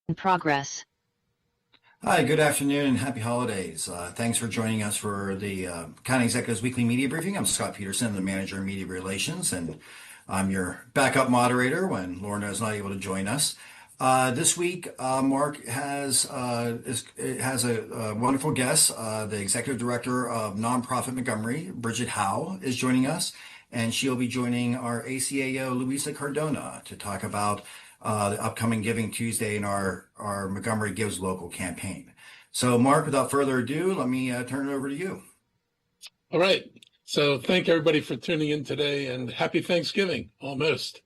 In progress. Hi, good afternoon and happy holidays. Thanks for joining us for the County Executives Weekly Media Briefing. I'm Scott Peterson, the Manager of Media Relations, and I'm your backup moderator when Lorna is not able to join us. This week, Mark has a wonderful guest. The Executive Director of Nonprofit Montgomery, Bridget Howe, is joining us, and she'll be joining our ACAO, Luisa Cardona, to talk about the upcoming Giving Tuesday in our Montgomery Gives Local campaign. So, Mark, without further ado, let me turn it over to you. All right. So thank everybody for tuning in today, and happy Thanksgiving, almost.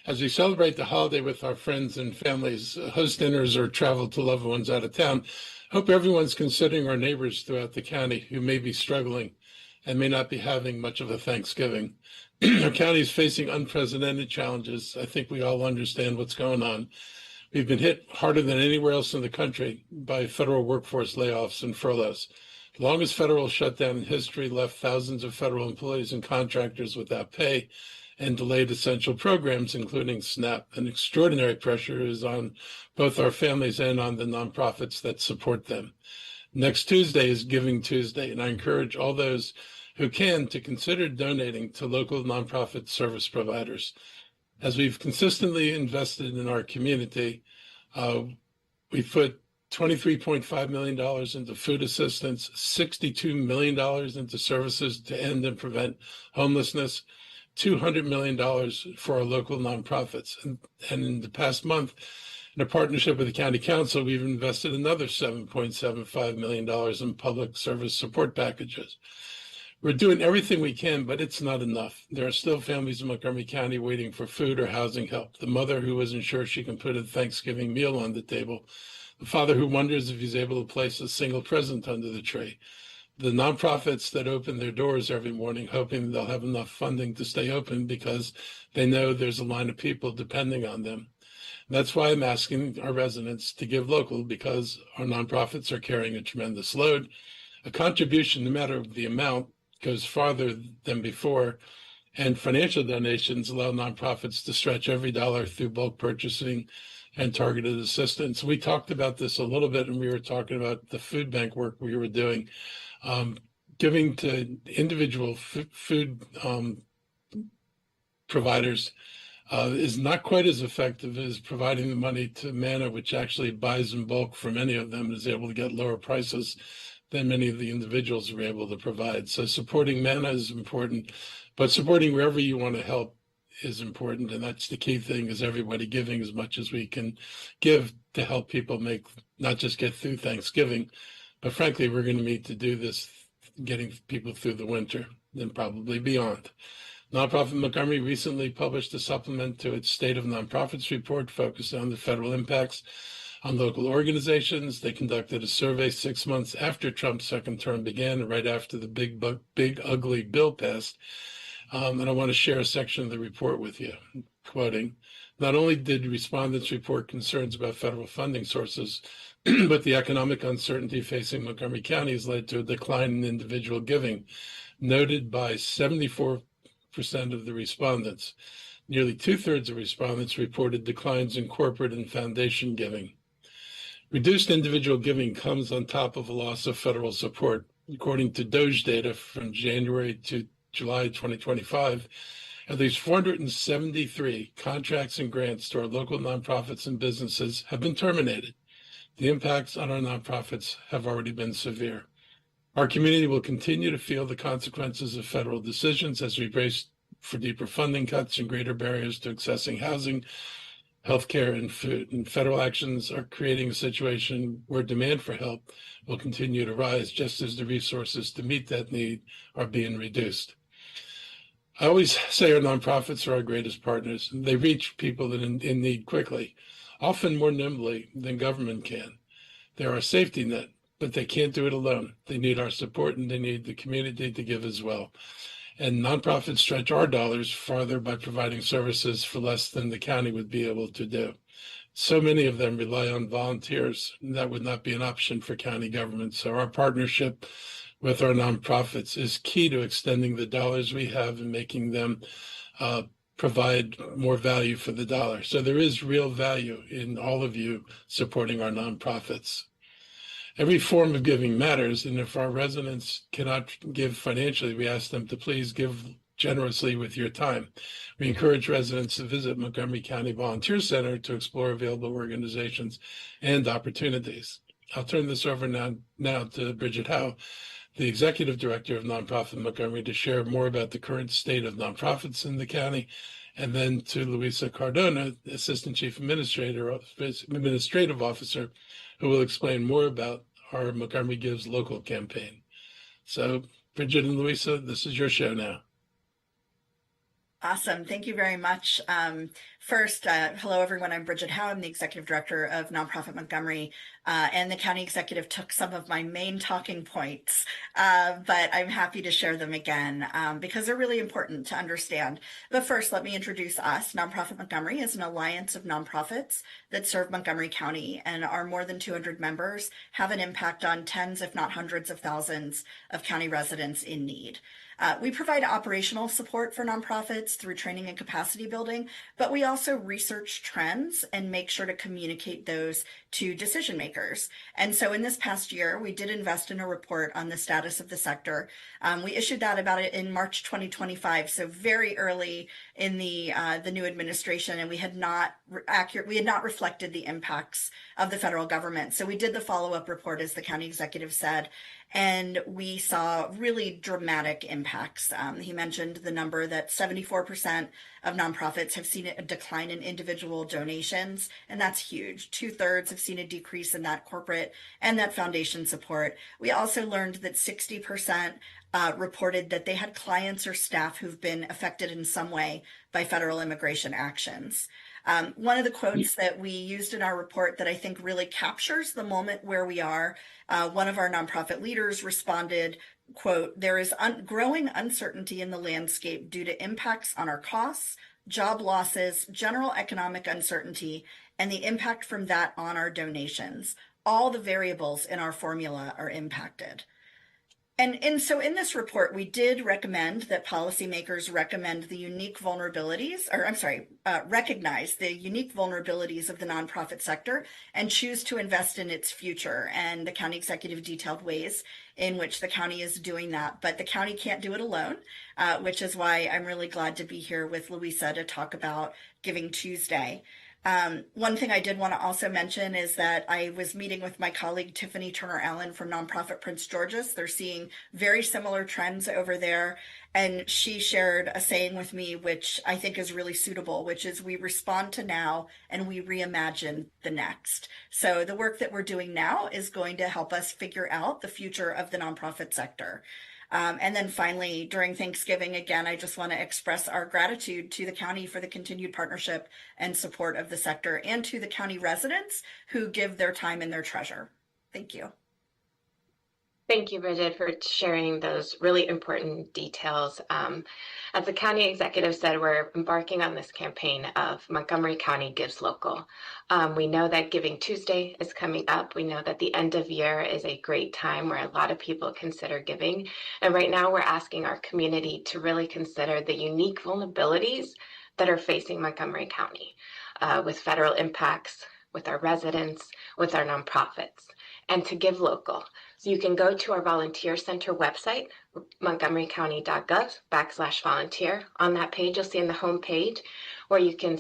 As we celebrate the holiday with our friends and families, host dinners, or travel to loved ones out of town, hope everyone's considering our neighbors throughout the county who may be struggling and may not be having much of a Thanksgiving. Our county is facing unprecedented challenges. I think we all understand what's going on. We've been hit harder than anywhere else in the country by federal workforce layoffs and furloughs. The longest federal shutdown in history left thousands of federal employees and contractors without pay and delayed essential programs, including SNAP. An extraordinary pressure is on both our families and on the nonprofits that support them. Next Tuesday is Giving Tuesday, and I encourage all those who can to consider donating to local nonprofit service providers. As we've consistently invested in our community, we've put $23.5 million into food assistance, $62 million into services to end and prevent homelessness, $200 million for our local nonprofits. And in the past month, in a partnership with the County Council, we've invested another $7.75 million in public service support packages. We're doing everything we can, but it's not enough. There are still families in Montgomery County waiting for food or housing help. The mother who isn't sure she can put a Thanksgiving meal on the table. The father who wonders if he's able to place a single present under the tree. The nonprofits that open their doors every morning hoping they'll have enough funding to stay open because they know there's a line of people depending on them. That's why I'm asking our residents to give local, because our nonprofits are carrying a tremendous load. A contribution, no matter the amount, goes farther than before, and financial donations allow nonprofits to stretch every dollar through bulk purchasing and targeted assistance. We talked about this a little bit, and we were talking about the food bank work we were doing. Giving to individual food providers is not quite as effective as providing the money to Manna, which actually buys in bulk for many of them and is able to get lower prices than many of the individuals are able to provide. So supporting Manna is important, but supporting wherever you want to help is important. And that's the key thing, is everybody giving as much as we can give to help people not just get through Thanksgiving, but frankly, we're going to need to do this getting people through the winter and probably beyond. Nonprofit Montgomery recently published a supplement to its State of Nonprofits report focused on the federal impacts on local organizations. They conducted a survey 6 months after Trump's second term began, right after the big ugly bill passed. And I want to share a section of the report with you, quoting, "Not only did respondents report concerns about federal funding sources, but the economic uncertainty facing Montgomery County has led to a decline in individual giving, noted by 74% of the respondents. Nearly 2/3 of respondents reported declines in corporate and foundation giving. Reduced individual giving comes on top of a loss of federal support. According to DOGE data from January to July 2025, at least 473 contracts and grants to our local nonprofits and businesses have been terminated. The impacts on our nonprofits have already been severe. Our community will continue to feel the consequences of federal decisions as we brace for deeper funding cuts and greater barriers to accessing housing, healthcare, and food. And federal actions are creating a situation where demand for help will continue to rise, just as the resources to meet that need are being reduced. I always say our nonprofits are our greatest partners. They reach people in need quickly, often more nimbly than government can. They're our safety net, but they can't do it alone. They need our support, and they need the community to give as well. And nonprofits stretch our dollars farther by providing services for less than the county would be able to do. So many of them rely on volunteers, and that would not be an option for county government. So our partnership with our nonprofits is key to extending the dollars we have and making them provide more value for the dollar. So there is real value in all of you supporting our nonprofits. Every form of giving matters, and if our residents cannot give financially, we ask them to please give generously with your time. We encourage residents to visit Montgomery County Volunteer Center to explore available organizations and opportunities. I'll turn this over now to Bridget Howe, the Executive Director of Nonprofit Montgomery, to share more about the current state of nonprofits in the county, and then to Luisa Cardona, Assistant Chief Administrative Officer, who will explain more about our Montgomery Gives Local campaign. So, Bridget and Luisa, this is your show now. Awesome. Thank you very much. First, hello, everyone. I'm Bridget Howe. I'm the Executive Director of Nonprofit Montgomery, and the County Executive took some of my main talking points, but I'm happy to share them again because they're really important to understand. But first, let me introduce us. Nonprofit Montgomery is an alliance of nonprofits that serve Montgomery County, and our more than 200 members have an impact on tens, if not hundreds of thousands of county residents in need. We provide operational support for nonprofits through training and capacity building, but we also research trends and make sure to communicate those to decision makers. And so in this past year, we did invest in a report on the status of the sector. We issued that about it in March 2025, so very early in the new administration, and we had not reflected the impacts of the federal government. So we did the follow-up report, as the county executive said, and we saw really dramatic impacts. He mentioned the number that 74% of nonprofits have seen a decline in individual donations, and that's huge. 2/3 have seen a decrease in that corporate and that foundation support. We also learned that 60% reported that they had clients or staff who've been affected in some way by federal immigration actions. One of the quotes that we used in our report that I think really captures the moment where we are, one of our nonprofit leaders responded, quote, "There is growing uncertainty in the landscape due to impacts on our costs, job losses, general economic uncertainty, and the impact from that on our donations. All the variables in our formula are impacted." And so in this report, we did recommend that policymakers recognize the unique vulnerabilities of the nonprofit sector and choose to invest in its future. And the county executive detailed ways in which the county is doing that, but the county can't do it alone, which is why I'm really glad to be here with Luisa to talk about Giving Tuesday. One thing I did want to also mention is that I was meeting with my colleague Tiffany Turner Allen from nonprofit Prince George's. They're seeing very similar trends over there. And she shared a saying with me, which I think is really suitable, which is we respond to now and we reimagine the next. So the work that we're doing now is going to help us figure out the future of the nonprofit sector. And then finally, during Thanksgiving, again, I just want to express our gratitude to the county for the continued partnership and support of the sector, and to the county residents who give their time and their treasure. Thank you. Thank you, Bridget, for sharing those really important details. As the county executive said, we're embarking on this campaign of Montgomery County Gives Local. We know that Giving Tuesday is coming up. We know that the end of year is a great time where a lot of people consider giving. And right now we're asking our community to really consider the unique vulnerabilities that are facing Montgomery County with federal impacts, with our residents, with our nonprofits, and to give local. So you can go to our volunteer center website, montgomerycounty.gov/volunteer. On that page, you'll see in the home page where you can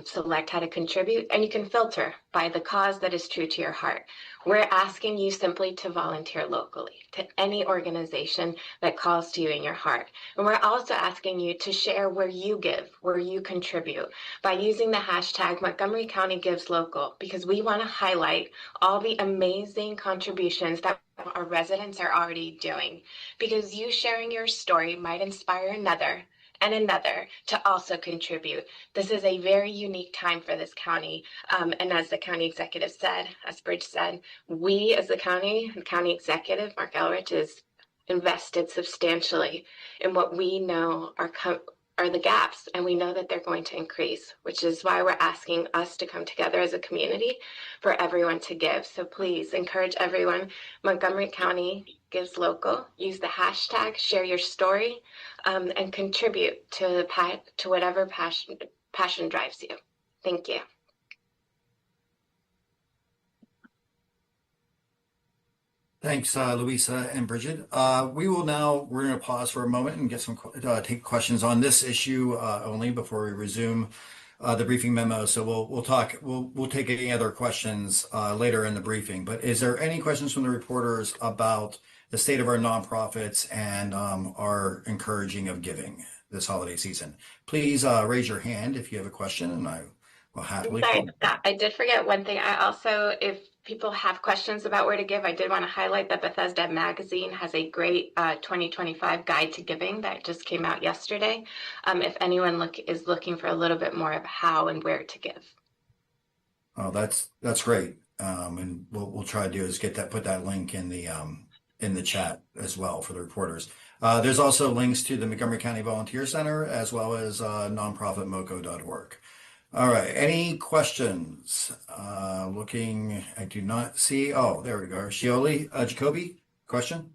select how to contribute, and you can filter by the cause that is true to your heart. We're asking you simply to volunteer locally to any organization that calls to you in your heart. And we're also asking you to share where you give, where you contribute by using the hashtag Montgomery County Gives Local, because we want to highlight all the amazing contributions that our residents are already doing, because you sharing your story might inspire another and another to also contribute. This is a very unique time for this county. And as the county executive said, as Bridge said, we as the county executive, Mark Elrich, is invested substantially in what we know are the gaps, and we know that they're going to increase, which is why we're asking us to come together as a community for everyone to give. So please encourage everyone. Montgomery County Gives Local. Use the hashtag, share your story, and contribute to whatever passion drives you. Thank you. Thanks, Louisa and Bridget. We're going to pause for a moment and get take questions on this issue only before we resume the briefing memo. So we'll take any other questions later in the briefing. But is there any questions from the reporters about the state of our nonprofits and our encouraging of giving this holiday season? Please raise your hand if you have a question, and I will happily. Sorry, Scott, I did forget one thing. I also, if people have questions about where to give, I did want to highlight that Bethesda Magazine has a great 2025 guide to giving that just came out yesterday. If anyone is looking for a little bit more of how and where to give. Oh, that's great. And we'll try to do is put that link in the chat as well for the reporters. There's also links to the Montgomery County Volunteer Center as well as nonprofitmoco.org. All right. Any questions? I do not see. Oh, there we go. Shioli Jacoby, question?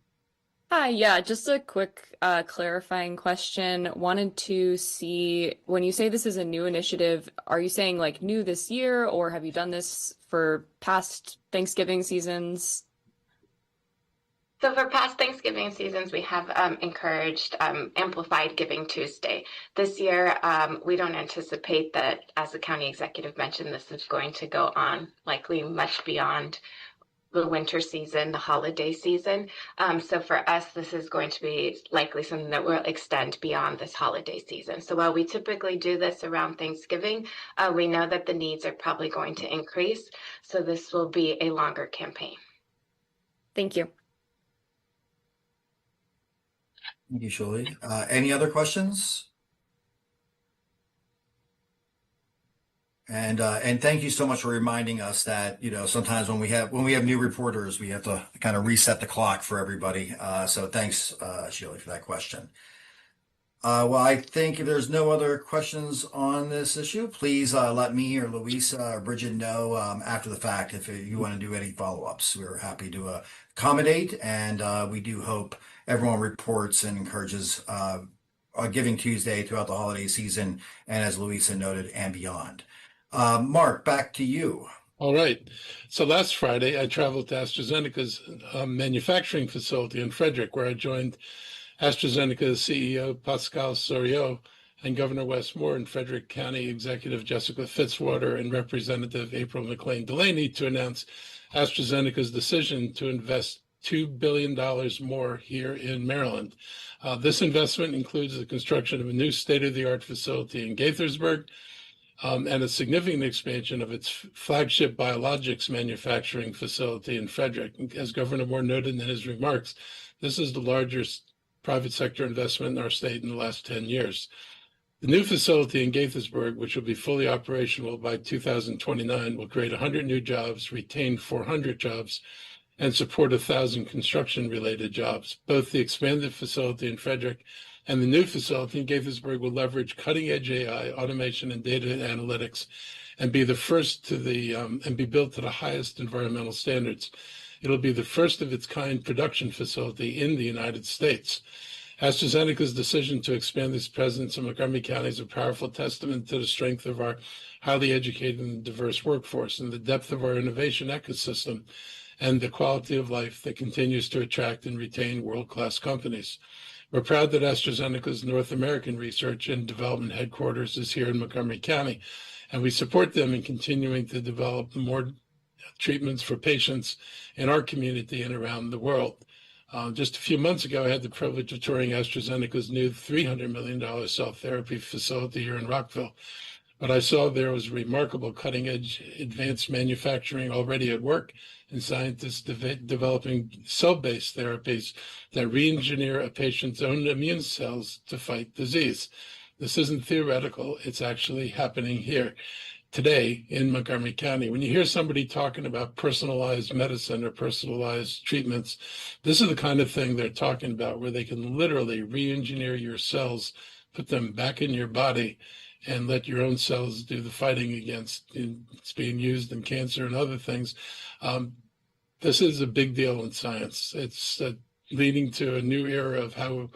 Hi, yeah, just a quick clarifying question. Wanted to see, when you say this is a new initiative, are you saying like new this year, or have you done this for past Thanksgiving seasons? So for past Thanksgiving seasons, we have encouraged Amplified Giving Tuesday. This year, we don't anticipate that, as the county executive mentioned, this is going to go on likely much beyond the winter season, the holiday season. So for us, this is going to be likely something that will extend beyond this holiday season. So while we typically do this around Thanksgiving, we know that the needs are probably going to increase. So this will be a longer campaign. Thank you. Thank you, Shioli. Any other questions? And thank you so much for reminding us that, sometimes when we have new reporters, we have to kind of reset the clock for everybody. So thanks, Shioli, for that question. Well, I think if there's no other questions on this issue, please let me or Louisa or Bridget know after the fact if you want to do any follow-ups. We're happy to accommodate, and we do hope everyone reports and encourages Giving Tuesday throughout the holiday season, and as Louisa noted, and beyond. Mark, back to you. All right. So last Friday, I traveled to AstraZeneca's manufacturing facility in Frederick, where I joined AstraZeneca's CEO, Pascal Soriot, and Governor Wes Moore and Frederick County Executive Jessica Fitzwater and Representative April McLean Delaney to announce AstraZeneca's decision to invest $2 billion more here in Maryland. This investment includes the construction of a new state-of-the-art facility in Gaithersburg and a significant expansion of its flagship biologics manufacturing facility in Frederick. As Governor Moore noted in his remarks, this is the largest private sector investment in our state in the last 10 years. The new facility in Gaithersburg, which will be fully operational by 2029, will create 100 new jobs, retain 400 jobs, and support 1,000 construction-related jobs. Both the expanded facility in Frederick and the new facility in Gaithersburg will leverage cutting-edge AI, automation, and data analytics, and be the first and be built to the highest environmental standards. It'll be the first of its kind production facility in the United States. AstraZeneca's decision to expand its presence in Montgomery County is a powerful testament to the strength of our highly educated and diverse workforce and the depth of our innovation ecosystem and the quality of life that continues to attract and retain world-class companies. We're proud that AstraZeneca's North American research and development headquarters is here in Montgomery County, and we support them in continuing to develop more treatments for patients in our community and around the world. Just a few months ago, I had the privilege of touring AstraZeneca's new $300 million cell therapy facility here in Rockville. But I saw there was remarkable cutting-edge advanced manufacturing already at work and scientists developing cell-based therapies that re-engineer a patient's own immune cells to fight disease. This isn't theoretical, it's actually happening here today in Montgomery County. When you hear somebody talking about personalized medicine or personalized treatments, this is the kind of thing they're talking about, where they can literally re-engineer your cells put them back in your body and let your own cells do the fighting against it's being used in cancer and other things. This is a big deal in science. It's leading to a new era of how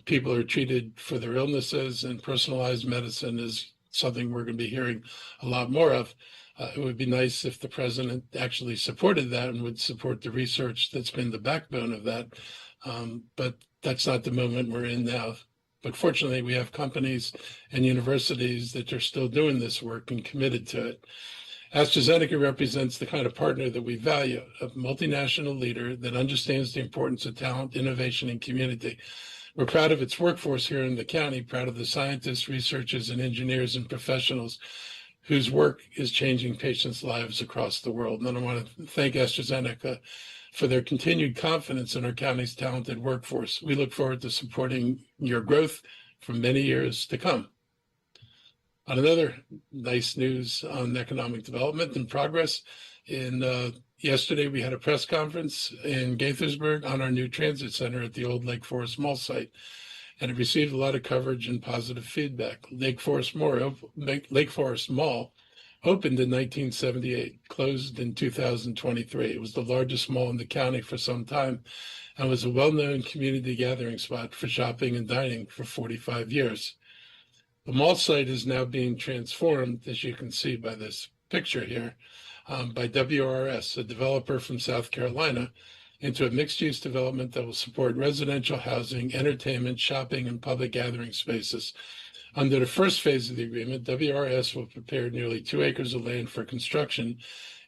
people are treated for their illnesses, and personalized medicine is something we're going to be hearing a lot more of. It would be nice if the president actually supported that and would support the research that's been the backbone of that. But that's not the moment we're in now. But fortunately, we have companies and universities that are still doing this work and committed to it. AstraZeneca represents the kind of partner that we value, a multinational leader that understands the importance of talent, innovation, and community. We're proud of its workforce here in the county, proud of the scientists, researchers, and engineers and professionals whose work is changing patients' lives across the world. And I want to thank AstraZeneca for their continued confidence in our county's talented workforce. We look forward to supporting your growth for many years to come. On another nice news on economic development and progress, yesterday we had a press conference in Gaithersburg on our new transit center at the old Lake Forest Mall site, and it received a lot of coverage and positive feedback. Lake Forest Mall opened in 1978, closed in 2023. It was the largest mall in the county for some time and was a well-known community gathering spot for shopping and dining for 45 years. The mall site is now being transformed, as you can see by this picture here, by WRS, a developer from South Carolina, into a mixed-use development that will support residential housing, entertainment, shopping, and public gathering spaces. Under the first phase of the agreement, WRS will prepare nearly 2 acres of land for construction,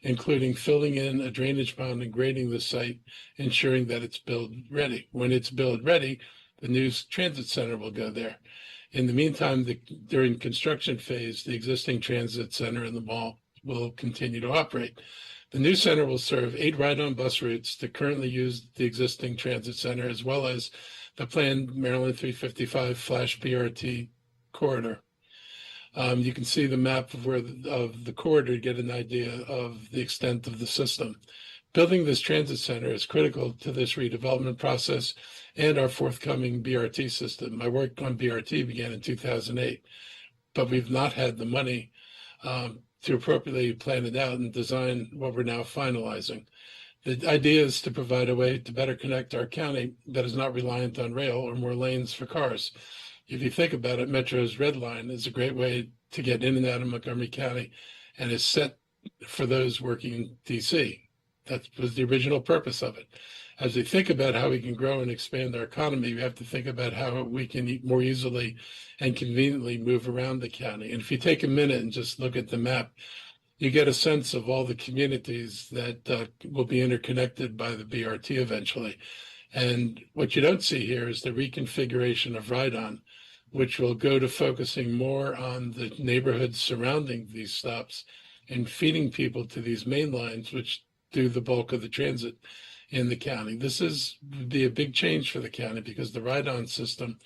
including filling in a drainage pond and grading the site, ensuring that it's build ready. When it's build ready, the new transit center will go there. In the meantime, during construction phase, the existing transit center in the mall will continue to operate. The new center will serve 8 ride-on bus routes that currently use the existing transit center, as well as the planned Maryland 355 Flash BRT corridor. You can see the map of the corridor to get an idea of the extent of the system. Building this transit center is critical to this redevelopment process and our forthcoming BRT system. My work on BRT began in 2008, but we've not had the money to appropriately plan it out and design what we're now finalizing. The idea is to provide a way to better connect our county that is not reliant on rail or more lanes for cars. If you think about it, Metro's Red Line is a great way to get in and out of Montgomery County and is set for those working in DC. That was the original purpose of it. As we think about how we can grow and expand our economy, we have to think about how we can more easily and conveniently move around the county. And if you take a minute and just look at the map, you get a sense of all the communities that will be interconnected by the BRT eventually. And what you don't see here is the reconfiguration of Ride-On, which will go to focusing more on the neighborhoods surrounding these stops and feeding people to these main lines, which do the bulk of the transit in the county. This would be a big change for the county because the ride-on system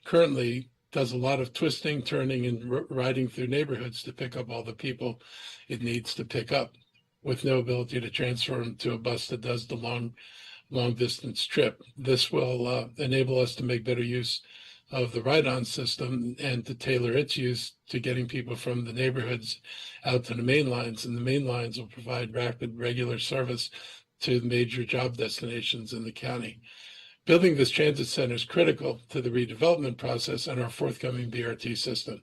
currently does a lot of twisting, turning, and riding through neighborhoods to pick up all the people it needs to pick up, with no ability to transfer them to a bus that does the long distance trip. This will enable us to make better use of the ride-on system and to tailor its use to getting people from the neighborhoods out to the main lines. And the main lines will provide rapid, regular service to major job destinations in the county. Building this transit center is critical to the redevelopment process and our forthcoming BRT system.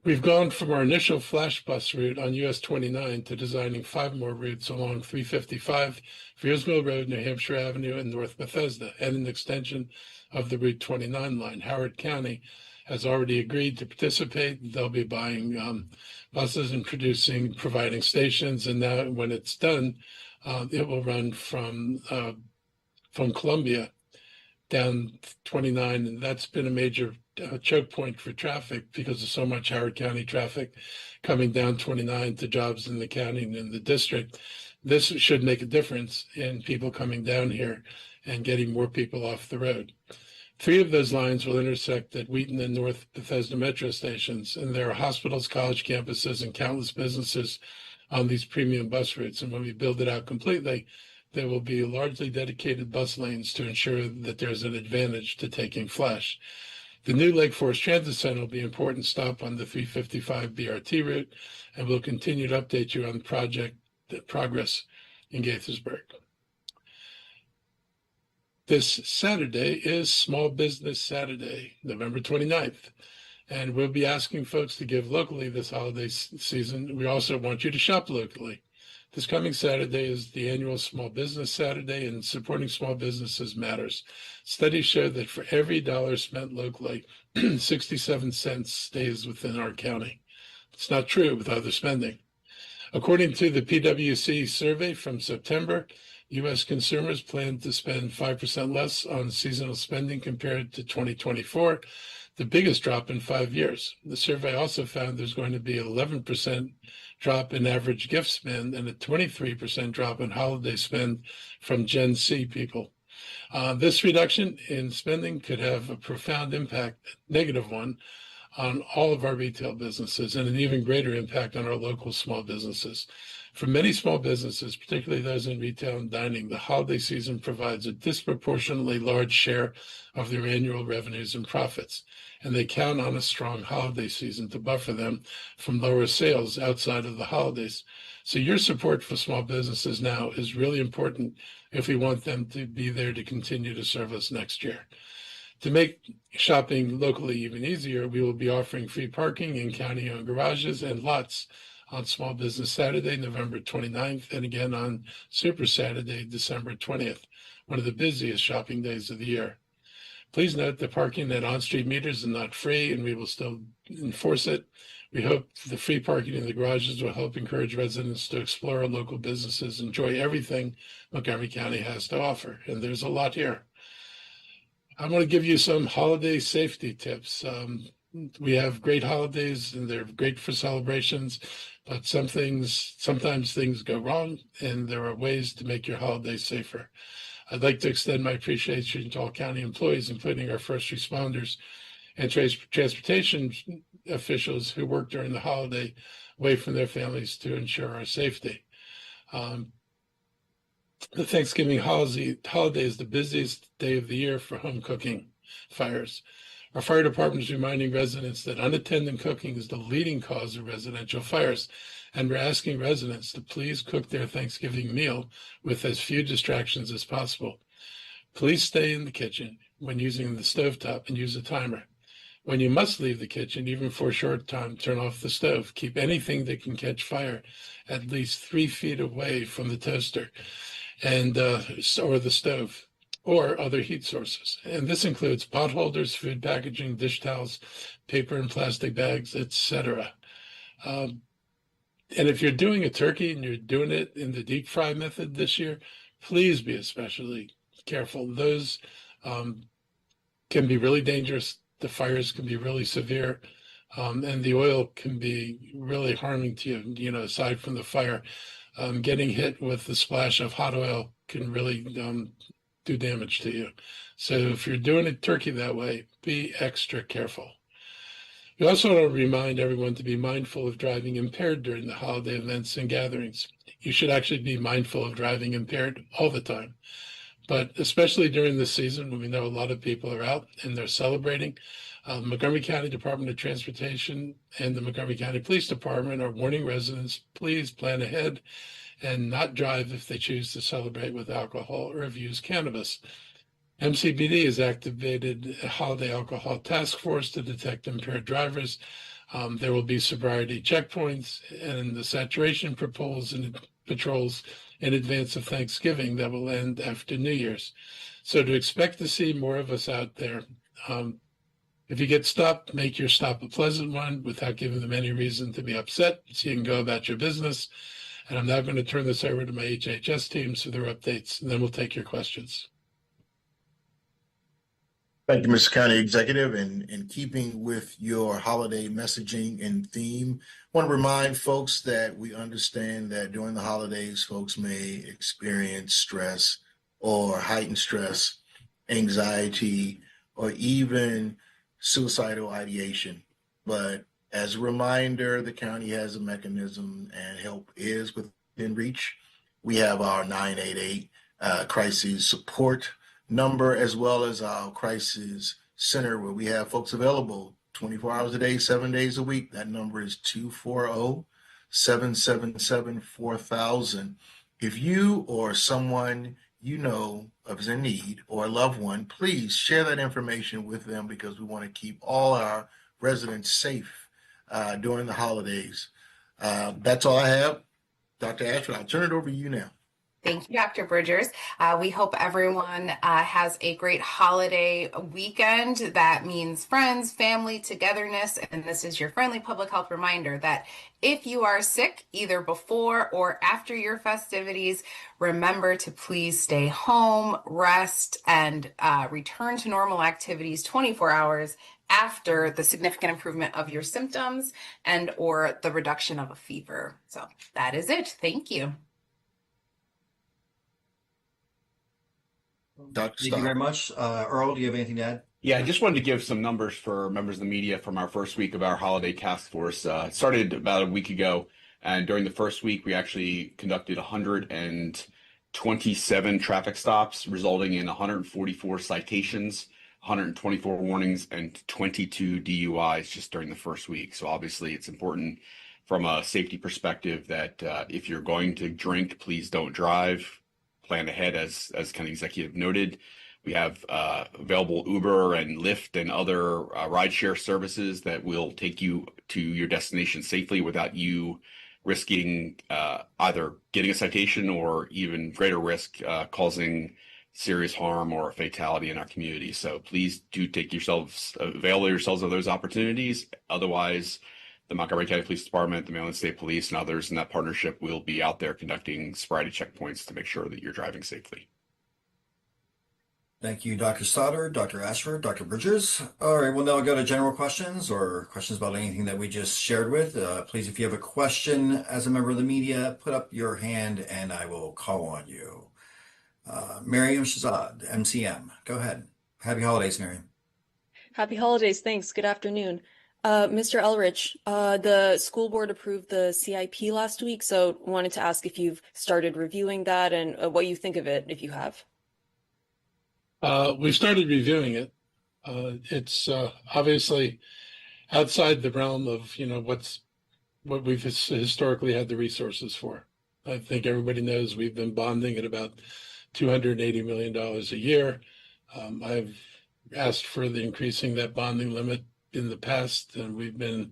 We've gone from our initial flash bus route on US 29 to designing 5 more routes along 355, Freers Mill Road, New Hampshire Avenue, and North Bethesda, and an extension of the Route 29 line. Howard County has already agreed to participate. They'll be buying buses and providing stations, and now when it's done, it will run from Columbia down 29, and that's been a major choke point for traffic because of so much Howard County traffic coming down 29 to jobs in the county and in the district. This should make a difference in people coming down here and getting more people off the road. 3 of those lines will intersect at Wheaton and North Bethesda metro stations, and there are hospitals, college campuses, and countless businesses on these premium bus routes. And when we build it out completely, there will be largely dedicated bus lanes to ensure that there's an advantage to taking Flash. The new Lake Forest Transit Center will be an important stop on the 355 BRT route, and we'll continue to update you on progress in Gaithersburg. This Saturday is Small Business Saturday, November 29th, and we'll be asking folks to give locally this holiday season. We also want you to shop locally. This coming Saturday is the annual Small Business Saturday, and supporting small businesses matters. Studies show that for every dollar spent locally, 67 cents stays within our county. It's not true with other spending. According to the PwC survey from September, U.S. consumers plan to spend 5% less on seasonal spending compared to 2024, the biggest drop in 5 years. The survey also found there's going to be an 11% drop in average gift spend and a 23% drop in holiday spend from Gen Z people. This reduction in spending could have a profound impact, negative one, on all of our retail businesses and an even greater impact on our local small businesses. For many small businesses, particularly those in retail and dining, the holiday season provides a disproportionately large share of their annual revenues and profits, and they count on a strong holiday season to buffer them from lower sales outside of the holidays. So your support for small businesses now is really important if we want them to be there to continue to serve us next year. To make shopping locally even easier, we will be offering free parking in county-owned garages and lots on Small Business Saturday, November 29th, and again on Super Saturday, December 20th, one of the busiest shopping days of the year. Please note that parking at on-street meters is not free, and we will still enforce it. We hope the free parking in the garages will help encourage residents to explore our local businesses, enjoy everything Montgomery County has to offer, and there's a lot here. I want to give you some holiday safety tips. We have great holidays and they're great for celebrations, but sometimes things go wrong, and there are ways to make your holidays safer. I'd like to extend my appreciation to all county employees, including our first responders and transportation officials who work during the holiday away from their families to ensure our safety. The Thanksgiving holiday is the busiest day of the year for home cooking fires. Our fire department is reminding residents that unattended cooking is the leading cause of residential fires, and we're asking residents to please cook their Thanksgiving meal with as few distractions as possible. Please stay in the kitchen when using the stovetop and use a timer. When you must leave the kitchen, even for a short time, turn off the stove. Keep anything that can catch fire at least 3 feet away from the toaster and or the stove or other heat sources. And this includes pot holders, food packaging, dish towels, paper and plastic bags, etc. And if you're doing a turkey and you're doing it in the deep fry method this year, please be especially careful. Those can be really dangerous. The fires can be really severe, and the oil can be really harming to you. You know, aside from the fire, getting hit with the splash of hot oil can really do damage to you. So if you're doing a turkey that way, be extra careful. We also want to remind everyone to be mindful of driving impaired during the holiday events and gatherings. You should actually be mindful of driving impaired all the time, but especially during this season when we know a lot of people are out and they're celebrating. Montgomery County Department of Transportation and the Montgomery County Police Department are warning residents, please plan ahead and not drive if they choose to celebrate with alcohol or have used cannabis. MCBD has activated a holiday alcohol task force to detect impaired drivers. There will be sobriety checkpoints and the saturation patrols in advance of Thanksgiving that will end after New Year's. So to expect to see more of us out there, if you get stopped, make your stop a pleasant one without giving them any reason to be upset, so you can go about your business. And I'm now going to turn this over to my HHS team for their updates, and then we'll take your questions. Thank you, Mr. County Executive. And in keeping with your holiday messaging and theme, I want to remind folks that we understand that during the holidays, folks may experience stress or heightened stress, anxiety, or even suicidal ideation. But as a reminder, the county has a mechanism and help is within reach. We have our 988 crisis support number, as well as our crisis center, where we have folks available 24 hours a day, 7 days a week. That number is 240-777-4000. If you or someone you know is in need, or a loved one, please share that information with them, because we want to keep all our residents safe during the holidays. That's all I have. Dr. Ashford, I'll turn it over to you now. Thank you, Dr. Bridgers. We hope everyone has a great holiday weekend. That means friends, family, togetherness. And this is your friendly public health reminder that if you are sick, either before or after your festivities, remember to please stay home, rest, and return to normal activities 24 hours after the significant improvement of your symptoms and or the reduction of a fever. So that is it. Thank you. Dr. Thank you very much. Earl, do you have anything to add? Yeah, I just wanted to give some numbers for members of the media from our first week of our holiday task force. It started about a week ago, and during the first week, we actually conducted 127 traffic stops, resulting in 144 citations, 124 warnings, and 22 DUIs just during the first week. So obviously, it's important from a safety perspective that if you're going to drink, please don't drive. Plan ahead, as County Executive noted. We have available Uber and Lyft and other rideshare services that will take you to your destination safely without you risking either getting a citation or even greater risk causing serious harm or a fatality in our community. So please do avail yourselves of those opportunities. Otherwise, the Montgomery County Police Department, the Maryland State Police, and others in that partnership will be out there conducting sobriety checkpoints to make sure that you're driving safely. Thank you, Dr. Stoddard, Dr. Ashford, Dr. Bridgers. All right, we'll now go to general questions or questions about anything that we just shared with. Please, if you have a question as a member of the media, put up your hand and I will call on you. Miriam Shazad, MCM, go ahead. Happy holidays, Miriam. Happy holidays. Thanks. Good afternoon. Mr. Elrich, the school board approved the CIP last week, so wanted to ask if you've started reviewing that and what you think of it, if you have. We've started reviewing it. It's obviously outside the realm of what we've historically had the resources for. I think everybody knows we've been bonding at about $280 million a year. I've asked for the increasing that bonding limit in the past, and we've been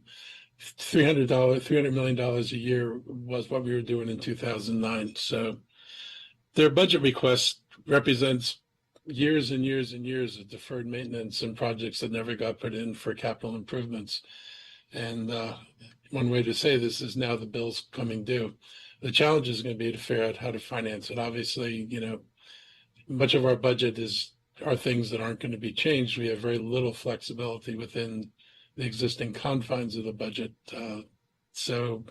$300 million a year was what we were doing in 2009. So their budget request represents years and years and years of deferred maintenance and projects that never got put in for capital improvements. And one way to say this is now the bill's coming due. The challenge is going to be to figure out how to finance it. Obviously, much of our budget are things that aren't going to be changed. We have very little flexibility within the existing confines of the budget. So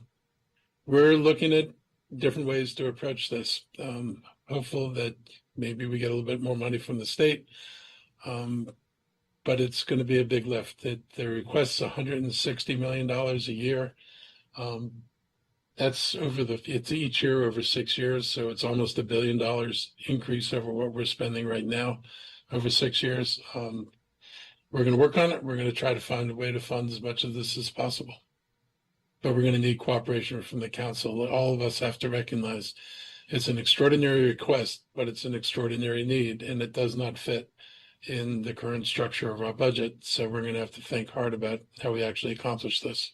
we're looking at different ways to approach this. Hopeful that maybe we get a little bit more money from the state, but it's going to be a big lift. The request's $160 million a year. That's it's each year over 6 years, so it's almost $1 billion increase over what we're spending right now over 6 years. We're going to work on it. We're going to try to find a way to fund as much of this as possible. But we're going to need cooperation from the council. All of us have to recognize it's an extraordinary request, but it's an extraordinary need, and it does not fit in the current structure of our budget. So we're going to have to think hard about how we actually accomplish this.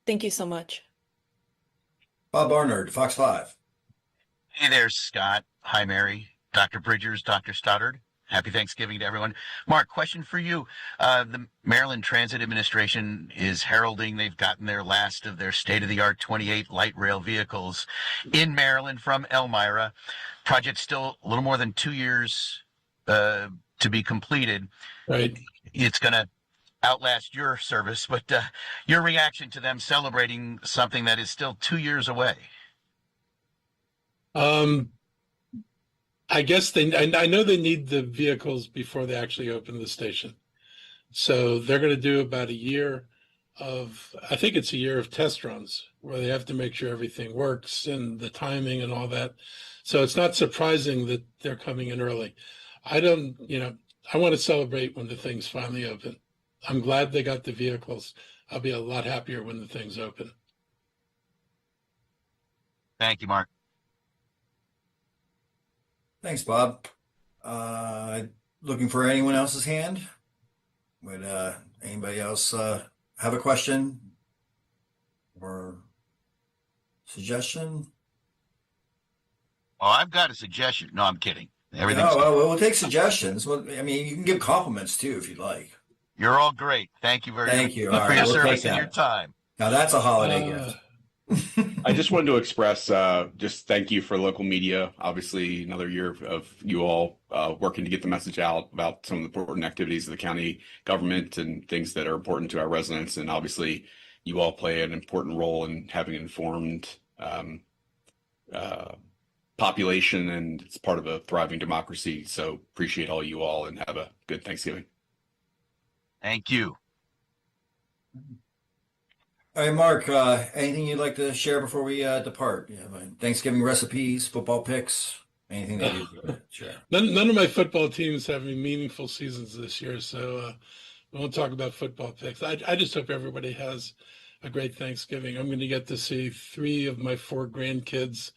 Thank you so much. Bob Barnard, Fox 5. Hey there, Scott. Hi, Mary. Dr. Bridgers, Dr. Stoddard. Happy Thanksgiving to everyone. Mark, question for you. The Maryland Transit Administration is heralding they've gotten their last of their state-of-the-art 28 light rail vehicles in Maryland from Elmira. Project still a little more than 2 years to be completed. Right. It's going to outlast your service, but your reaction to them celebrating something that is still 2 years away. I guess I know they need the vehicles before they actually open the station. So they're going to do about a year I think it's a year of test runs where they have to make sure everything works and the timing and all that. So it's not surprising that they're coming in early. I don't, I want to celebrate when the things finally open. I'm glad they got the vehicles. I'll be a lot happier when the things open. Thank you, Mark. Thanks, Bob. Looking for anyone else's hand? Would anybody else have a question or suggestion? Oh, I've got a suggestion. No, I'm kidding. Everything's No, well, we'll take suggestions. Well, I mean, you can give compliments too if you'd like. You're all great. Thank you very much Thank you. for All right, your we'll service take and that. your time. Now that's a holiday gift. I just wanted to express just thank you for local media. Obviously, another year of you all working to get the message out about some of the important activities of the county government and things that are important to our residents. And obviously, you all play an important role in having an informed population, and it's part of a thriving democracy. So appreciate all you all and have a good Thanksgiving. Thank you. All right, Mark, anything you'd like to share before we depart? You have Thanksgiving recipes, football picks, anything that you share? None of my football teams have any meaningful seasons this year, so we won't talk about football picks. I just hope everybody has a great Thanksgiving. I'm going to get to see 3 of my 4 grandkids,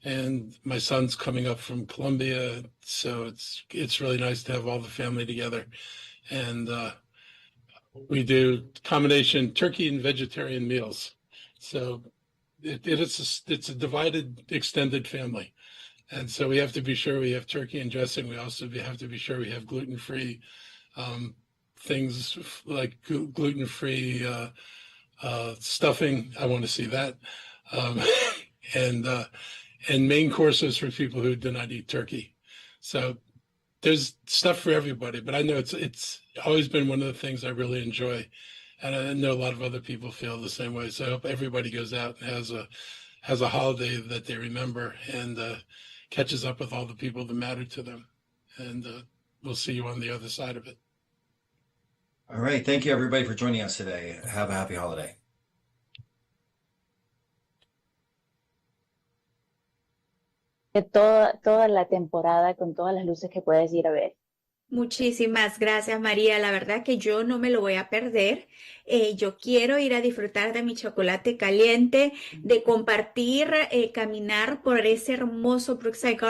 and my son's coming up from Columbia, so it's really nice to have all the family together. And we do combination turkey and vegetarian meals. So it's a divided extended family. And so we have to be sure we have turkey and dressing. We also have to be sure we have gluten-free things like gluten-free stuffing. I want to see that. And main courses for people who do not eat turkey. So there's stuff for everybody, but I know it's always been one of the things I really enjoy, and I know a lot of other people feel the same way. So I hope everybody goes out and has a holiday that they remember and catches up with all the people that matter to them. And we'll see you on the other side of it. All right, thank you everybody for joining us today. Have a happy holiday. De toda la temporada con todas las luces que puedes ir a ver. Muchísimas gracias, María. La verdad que yo no me lo voy a perder. Yo quiero ir a disfrutar de mi chocolate caliente, de compartir, caminar por ese hermoso Brookside Gardens